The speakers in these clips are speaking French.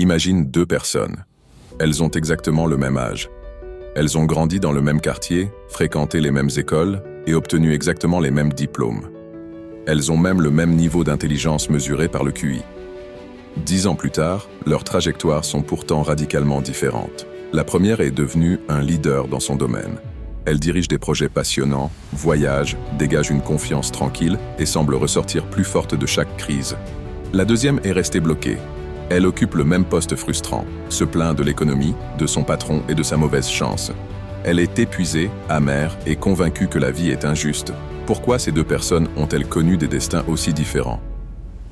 Imagine deux personnes. Elles ont exactement le même âge. Elles ont grandi dans le même quartier, fréquenté les mêmes écoles et obtenu exactement les mêmes diplômes. Elles ont même le même niveau d'intelligence mesuré par le QI. 10 ans plus tard, leurs trajectoires sont pourtant radicalement différentes. La première est devenue un leader dans son domaine. Elle dirige des projets passionnants, voyage, dégage une confiance tranquille et semble ressortir plus forte de chaque crise. La deuxième est restée bloquée. Elle occupe le même poste frustrant, se plaint de l'économie, de son patron et de sa mauvaise chance. Elle est épuisée, amère et convaincue que la vie est injuste. Pourquoi ces deux personnes ont-elles connu des destins aussi différents?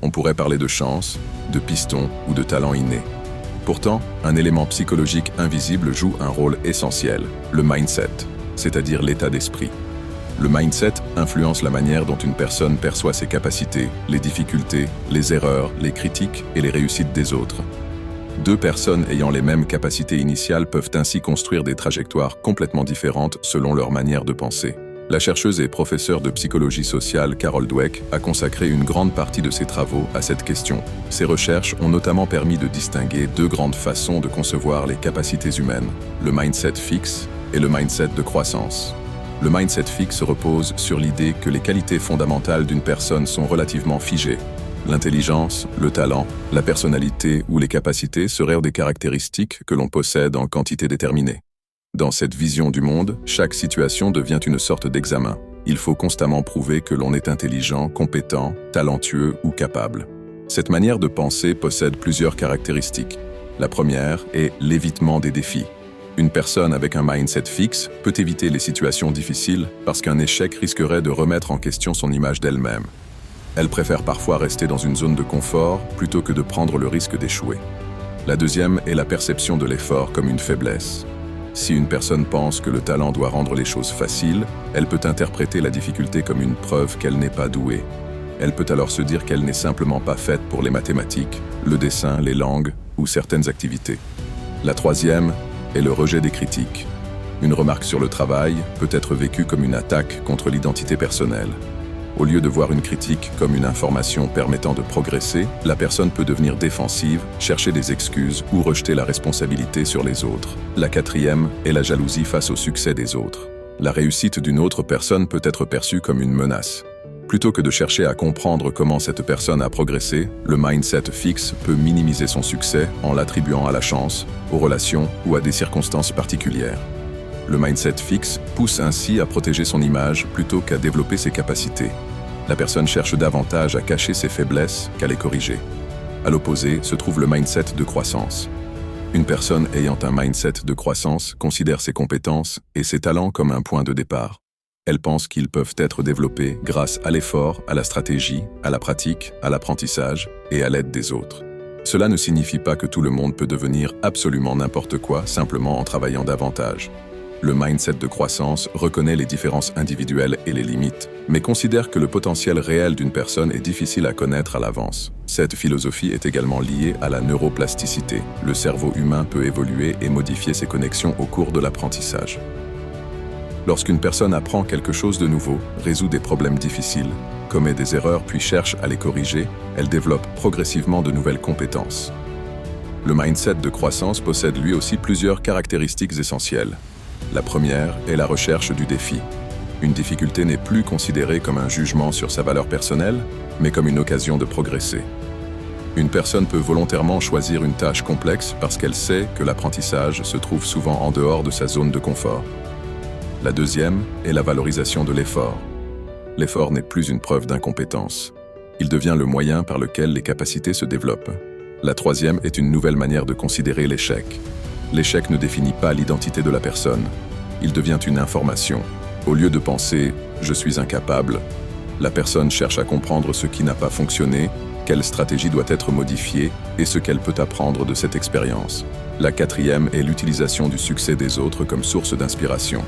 On pourrait parler de chance, de piston ou de talent inné. Pourtant, un élément psychologique invisible joue un rôle essentiel, le mindset, c'est-à-dire l'état d'esprit. Le mindset influence la manière dont une personne perçoit ses capacités, les difficultés, les erreurs, les critiques et les réussites des autres. Deux personnes ayant les mêmes capacités initiales peuvent ainsi construire des trajectoires complètement différentes selon leur manière de penser. La chercheuse et professeure de psychologie sociale Carol Dweck a consacré une grande partie de ses travaux à cette question. Ses recherches ont notamment permis de distinguer deux grandes façons de concevoir les capacités humaines, le mindset fixe et le mindset de croissance. Le mindset fixe repose sur l'idée que les qualités fondamentales d'une personne sont relativement figées. L'intelligence, le talent, la personnalité ou les capacités seraient des caractéristiques que l'on possède en quantité déterminée. Dans cette vision du monde, chaque situation devient une sorte d'examen. Il faut constamment prouver que l'on est intelligent, compétent, talentueux ou capable. Cette manière de penser possède plusieurs caractéristiques. La première est l'évitement des défis. Une personne avec un mindset fixe peut éviter les situations difficiles parce qu'un échec risquerait de remettre en question son image d'elle-même. Elle préfère parfois rester dans une zone de confort plutôt que de prendre le risque d'échouer. La deuxième est la perception de l'effort comme une faiblesse. Si une personne pense que le talent doit rendre les choses faciles, elle peut interpréter la difficulté comme une preuve qu'elle n'est pas douée. Elle peut alors se dire qu'elle n'est simplement pas faite pour les mathématiques, le dessin, les langues ou certaines activités. La troisième est le rejet des critiques. Une remarque sur le travail peut être vécue comme une attaque contre l'identité personnelle. Au lieu de voir une critique comme une information permettant de progresser, la personne peut devenir défensive, chercher des excuses ou rejeter la responsabilité sur les autres. La quatrième est la jalousie face au succès des autres. La réussite d'une autre personne peut être perçue comme une menace. Plutôt que de chercher à comprendre comment cette personne a progressé, le mindset fixe peut minimiser son succès en l'attribuant à la chance, aux relations ou à des circonstances particulières. Le mindset fixe pousse ainsi à protéger son image plutôt qu'à développer ses capacités. La personne cherche davantage à cacher ses faiblesses qu'à les corriger. À l'opposé se trouve le mindset de croissance. Une personne ayant un mindset de croissance considère ses compétences et ses talents comme un point de départ. Elle pense qu'ils peuvent être développés grâce à l'effort, à la stratégie, à la pratique, à l'apprentissage et à l'aide des autres. Cela ne signifie pas que tout le monde peut devenir absolument n'importe quoi simplement en travaillant davantage. Le mindset de croissance reconnaît les différences individuelles et les limites, mais considère que le potentiel réel d'une personne est difficile à connaître à l'avance. Cette philosophie est également liée à la neuroplasticité. Le cerveau humain peut évoluer et modifier ses connexions au cours de l'apprentissage. Lorsqu'une personne apprend quelque chose de nouveau, résout des problèmes difficiles, commet des erreurs puis cherche à les corriger, elle développe progressivement de nouvelles compétences. Le mindset de croissance possède lui aussi plusieurs caractéristiques essentielles. La première est la recherche du défi. Une difficulté n'est plus considérée comme un jugement sur sa valeur personnelle, mais comme une occasion de progresser. Une personne peut volontairement choisir une tâche complexe parce qu'elle sait que l'apprentissage se trouve souvent en dehors de sa zone de confort. La deuxième est la valorisation de l'effort. L'effort n'est plus une preuve d'incompétence. Il devient le moyen par lequel les capacités se développent. La troisième est une nouvelle manière de considérer l'échec. L'échec ne définit pas l'identité de la personne. Il devient une information. Au lieu de penser « je suis incapable », la personne cherche à comprendre ce qui n'a pas fonctionné, quelle stratégie doit être modifiée et ce qu'elle peut apprendre de cette expérience. La quatrième est l'utilisation du succès des autres comme source d'inspiration.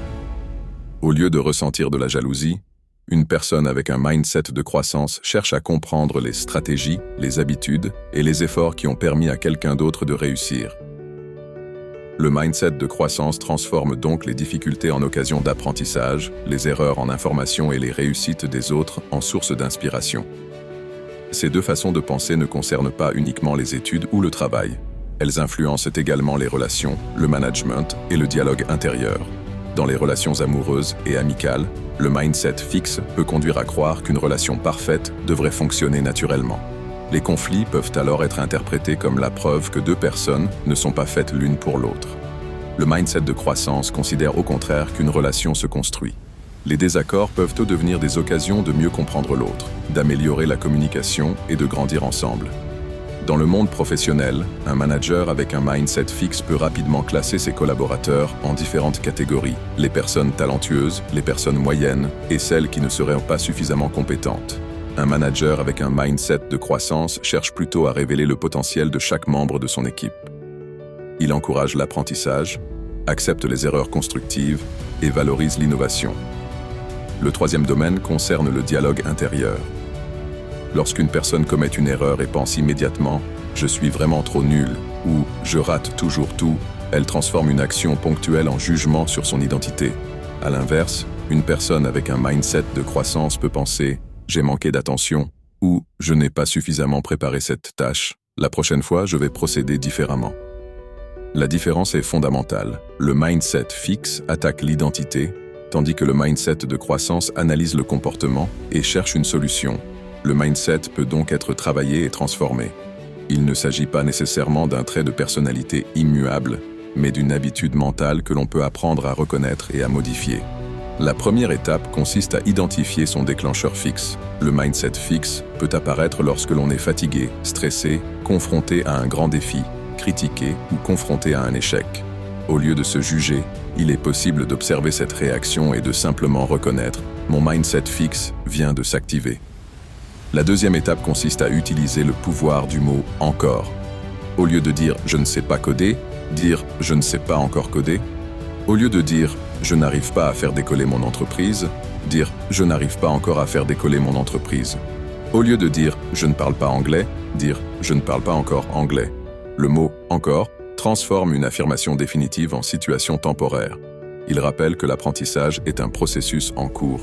Au lieu de ressentir de la jalousie, une personne avec un mindset de croissance cherche à comprendre les stratégies, les habitudes et les efforts qui ont permis à quelqu'un d'autre de réussir. Le mindset de croissance transforme donc les difficultés en occasion d'apprentissage, les erreurs en information et les réussites des autres en source d'inspiration. Ces deux façons de penser ne concernent pas uniquement les études ou le travail. Elles influencent également les relations, le management et le dialogue intérieur. Dans les relations amoureuses et amicales, le mindset fixe peut conduire à croire qu'une relation parfaite devrait fonctionner naturellement. Les conflits peuvent alors être interprétés comme la preuve que deux personnes ne sont pas faites l'une pour l'autre. Le mindset de croissance considère au contraire qu'une relation se construit. Les désaccords peuvent devenir des occasions de mieux comprendre l'autre, d'améliorer la communication et de grandir ensemble. Dans le monde professionnel, un manager avec un mindset fixe peut rapidement classer ses collaborateurs en différentes catégories, les personnes talentueuses, les personnes moyennes et celles qui ne seraient pas suffisamment compétentes. Un manager avec un mindset de croissance cherche plutôt à révéler le potentiel de chaque membre de son équipe. Il encourage l'apprentissage, accepte les erreurs constructives et valorise l'innovation. Le troisième domaine concerne le dialogue intérieur. Lorsqu'une personne commet une erreur et pense immédiatement « je suis vraiment trop nul » ou « je rate toujours tout », elle transforme une action ponctuelle en jugement sur son identité. À l'inverse, une personne avec un mindset de croissance peut penser « j'ai manqué d'attention » ou « je n'ai pas suffisamment préparé cette tâche, la prochaine fois je vais procéder différemment ». La différence est fondamentale. Le mindset fixe attaque l'identité, tandis que le mindset de croissance analyse le comportement et cherche une solution. Le mindset peut donc être travaillé et transformé. Il ne s'agit pas nécessairement d'un trait de personnalité immuable, mais d'une habitude mentale que l'on peut apprendre à reconnaître et à modifier. La première étape consiste à identifier son déclencheur fixe. Le mindset fixe peut apparaître lorsque l'on est fatigué, stressé, confronté à un grand défi, critiqué ou confronté à un échec. Au lieu de se juger, il est possible d'observer cette réaction et de simplement reconnaître « mon mindset fixe vient de s'activer ». La deuxième étape consiste à utiliser le pouvoir du mot « encore ». Au lieu de dire « je ne sais pas coder », dire « je ne sais pas encore coder ». Au lieu de dire « je n'arrive pas à faire décoller mon entreprise », dire « je n'arrive pas encore à faire décoller mon entreprise ». Au lieu de dire « je ne parle pas anglais », dire « je ne parle pas encore anglais ». Le mot « encore » transforme une affirmation définitive en situation temporaire. Il rappelle que l'apprentissage est un processus en cours.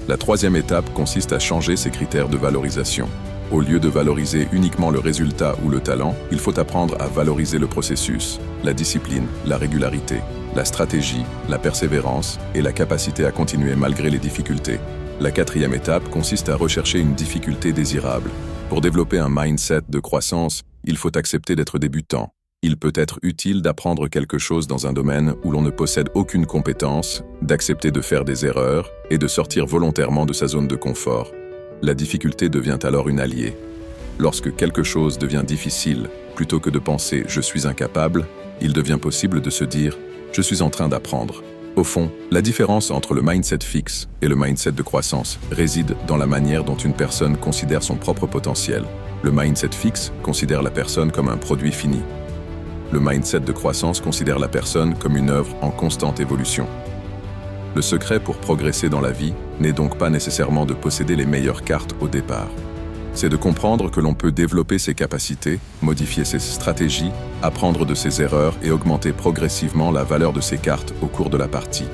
La troisième étape consiste à changer ses critères de valorisation. Au lieu de valoriser uniquement le résultat ou le talent, il faut apprendre à valoriser le processus, la discipline, la régularité, la stratégie, la persévérance et la capacité à continuer malgré les difficultés. La quatrième étape consiste à rechercher une difficulté désirable. Pour développer un mindset de croissance, il faut accepter d'être débutant. Il peut être utile d'apprendre quelque chose dans un domaine où l'on ne possède aucune compétence, d'accepter de faire des erreurs et de sortir volontairement de sa zone de confort. La difficulté devient alors une alliée. Lorsque quelque chose devient difficile, plutôt que de penser « je suis incapable », il devient possible de se dire « je suis en train d'apprendre ». Au fond, la différence entre le mindset fixe et le mindset de croissance réside dans la manière dont une personne considère son propre potentiel. Le mindset fixe considère la personne comme un produit fini. Le mindset de croissance considère la personne comme une œuvre en constante évolution. Le secret pour progresser dans la vie n'est donc pas nécessairement de posséder les meilleures cartes au départ. C'est de comprendre que l'on peut développer ses capacités, modifier ses stratégies, apprendre de ses erreurs et augmenter progressivement la valeur de ses cartes au cours de la partie.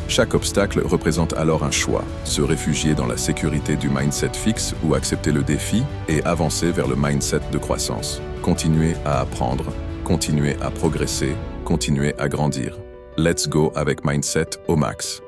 Chaque obstacle représente alors un choix, se réfugier dans la sécurité du mindset fixe ou accepter le défi et avancer vers le mindset de croissance. Continuer à apprendre, continuer à progresser, continuer à grandir. Let's go avec mindset au max.